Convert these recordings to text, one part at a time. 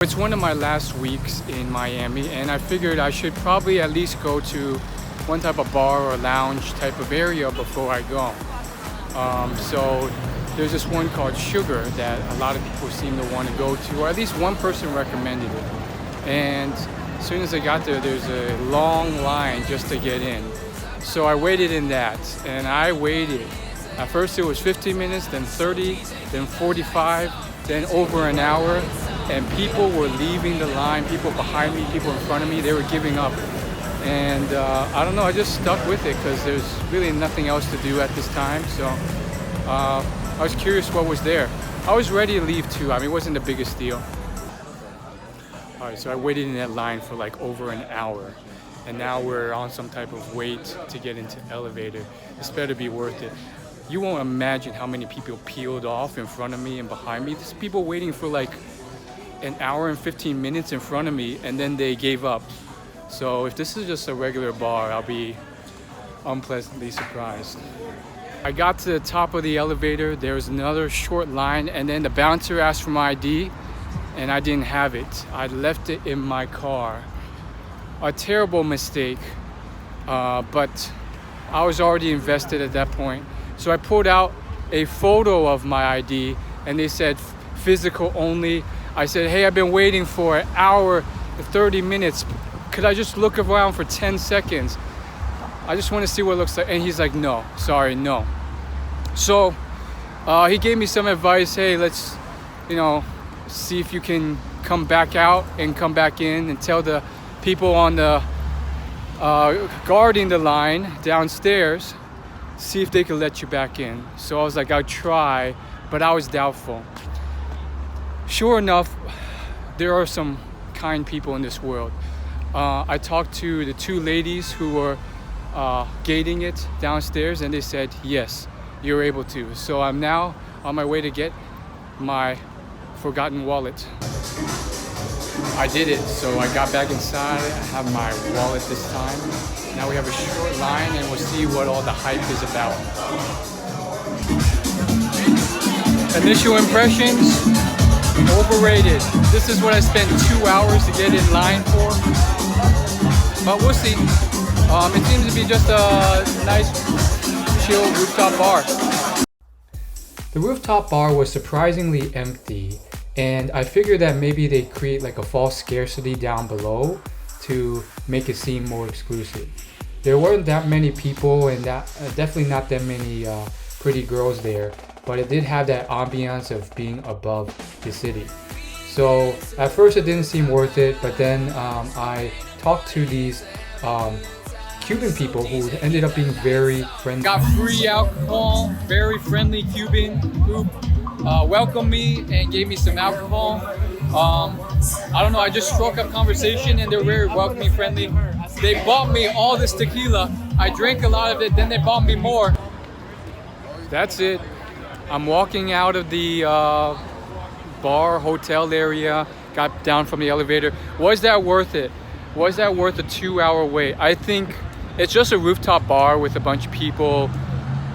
It's one of my last weeks in Miami, and I figured I should probably at least go to one type of bar or lounge type of area before I go. So there's this one called Sugar that a lot of people seem to want to go to, or at least one person recommended it. And as soon as I got there, there's a long line just to get in. So I waited in that, and I waited. At first it was 15 minutes, then 30, then 45, then over an hour. And people were leaving the line, people behind me, people in front of me, they were giving up. And I don't know, I just stuck with it because there's really nothing else to do at this time. So I was curious what was there. I was ready to leave too. I mean, it wasn't the biggest deal. All right, so I waited in that line for like over an hour. And now we're on some type of wait to get into the elevator. This better be worth it. You won't imagine how many people peeled off in front of me and behind me. There's people waiting for like an hour and 15 minutes in front of me, and then they gave up. So if this is just a regular bar, I'll be unpleasantly surprised. I got to the top of the elevator, there was another short line, and then the bouncer asked for my ID, and I didn't have it. I left it in my car. A terrible mistake, but I was already invested at that point. So I pulled out a photo of my ID, and they said physical only. I said, hey, I've been waiting for an hour, 30 minutes. Could I just look around for 10 seconds? I just want to see what it looks like. And he's like, no, sorry, no. So he gave me some advice. Hey, let's, see if you can come back out and come back in and tell the people on the guarding the line downstairs, see if they could let you back in. So I was like, I'll try, but I was doubtful. Sure enough, there are some kind people in this world. I talked to the two ladies who were gating it downstairs, and they said, yes, you're able to. So I'm now on my way to get my forgotten wallet. I did it, so I got back inside. I have my wallet this time. Now we have a short line, and we'll see what all the hype is about. Initial impressions. Overrated. This is what I spent 2 hours to get in line for. But we'll see. It seems to be just a nice, chill rooftop bar. The rooftop bar was surprisingly empty, and I figured that maybe they create like a false scarcity down below to make it seem more exclusive. There weren't that many people, and definitely not that many pretty girls there, but it did have that ambiance of being above the city. So at first it didn't seem worth it, but then I talked to these Cuban people who ended up being very friendly. Got free alcohol, very friendly Cuban group. Welcomed me and gave me some alcohol. I don't know, I just struck up conversation and they were very welcoming, friendly. They bought me all this tequila. I drank a lot of it, then they bought me more. That's it. I'm walking out of the bar, hotel area, got down from the elevator. Was that worth it? Was that worth a 2-hour wait? I think it's just a rooftop bar with a bunch of people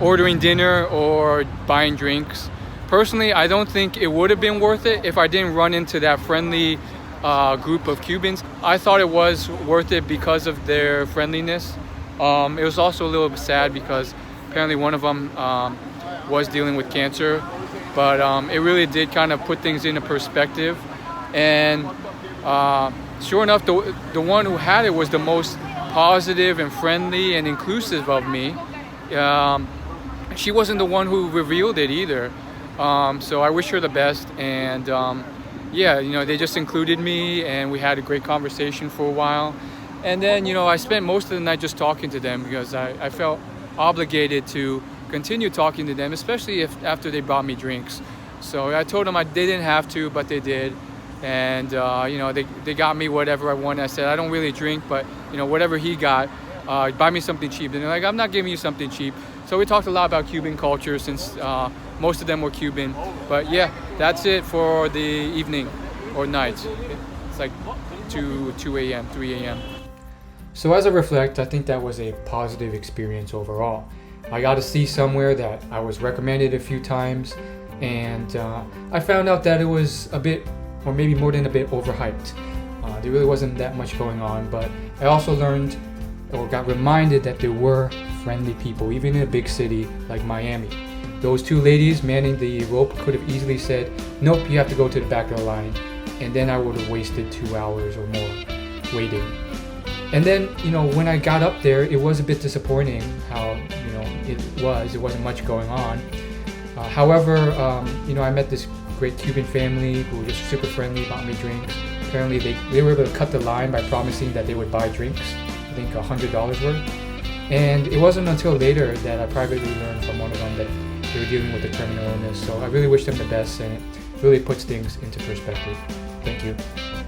ordering dinner or buying drinks. Personally, I don't think it would have been worth it if I didn't run into that friendly group of Cubans. I thought it was worth it because of their friendliness. It was also a little bit sad because apparently one of them was dealing with cancer, but it really did kind of put things into perspective. And sure enough, the one who had it was the most positive and friendly and inclusive of me. She wasn't the one who revealed it either. So I wish her the best. And they just included me, and we had a great conversation for a while. And then, I spent most of the night just talking to them because I felt obligated to continue talking to them, especially after they bought me drinks. So I told them they didn't have to, but they did. And they got me whatever I wanted. I said, I don't really drink, but whatever he got, buy me something cheap. And they're like, I'm not giving you something cheap. So we talked a lot about Cuban culture since most of them were Cuban. But yeah, that's it for the evening or night. It's like 2 a.m., 3 a.m. So as I reflect, I think that was a positive experience overall. I got to see somewhere that I was recommended a few times, and I found out that it was a bit or maybe more than a bit overhyped. There really wasn't that much going on, but I also learned or got reminded that there were friendly people, even in a big city like Miami. Those two ladies manning the rope could have easily said, nope, you have to go to the back of the line, and then I would have wasted 2 hours or more waiting. And then, when I got up there, it was a bit disappointing how, it wasn't much going on. However, I met this great Cuban family who were just super friendly, bought me drinks. Apparently they were able to cut the line by promising that they would buy drinks, I think $100 worth. And it wasn't until later that I privately learned from one of them that they were dealing with a terminal illness. So I really wish them the best, and it really puts things into perspective. Thank you.